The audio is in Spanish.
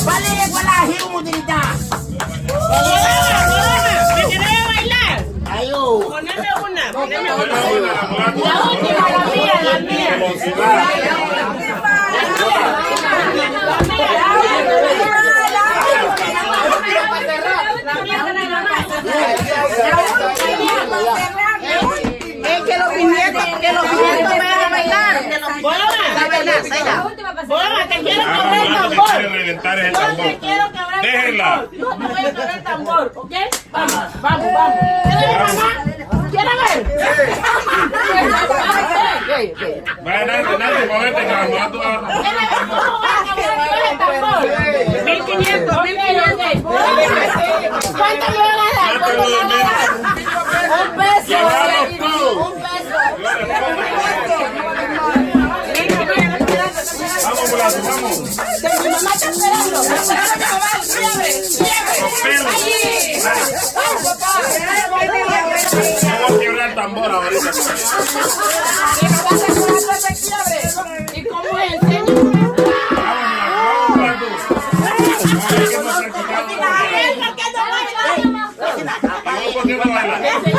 Vale, gualaje, mudirita. ¿Me querés bailar? Ayo. Poneme una. La última, la mía. Es que los pimientos me van a bailar. Bola, te quiero quebrar el tambor. No te quiero quebrar el tambor. No te voy a quebrar el tambor, ¿ok? Vamos. ¿Quieres ver? ¿Cuánto me van a dar? Un peso. Vamos, Bolazo, vamos. Mi mamá está esperando. Vamos a quebrar el tambor ahorita. ¿Y cómo es? Enséñame. Vamos, Bolazo.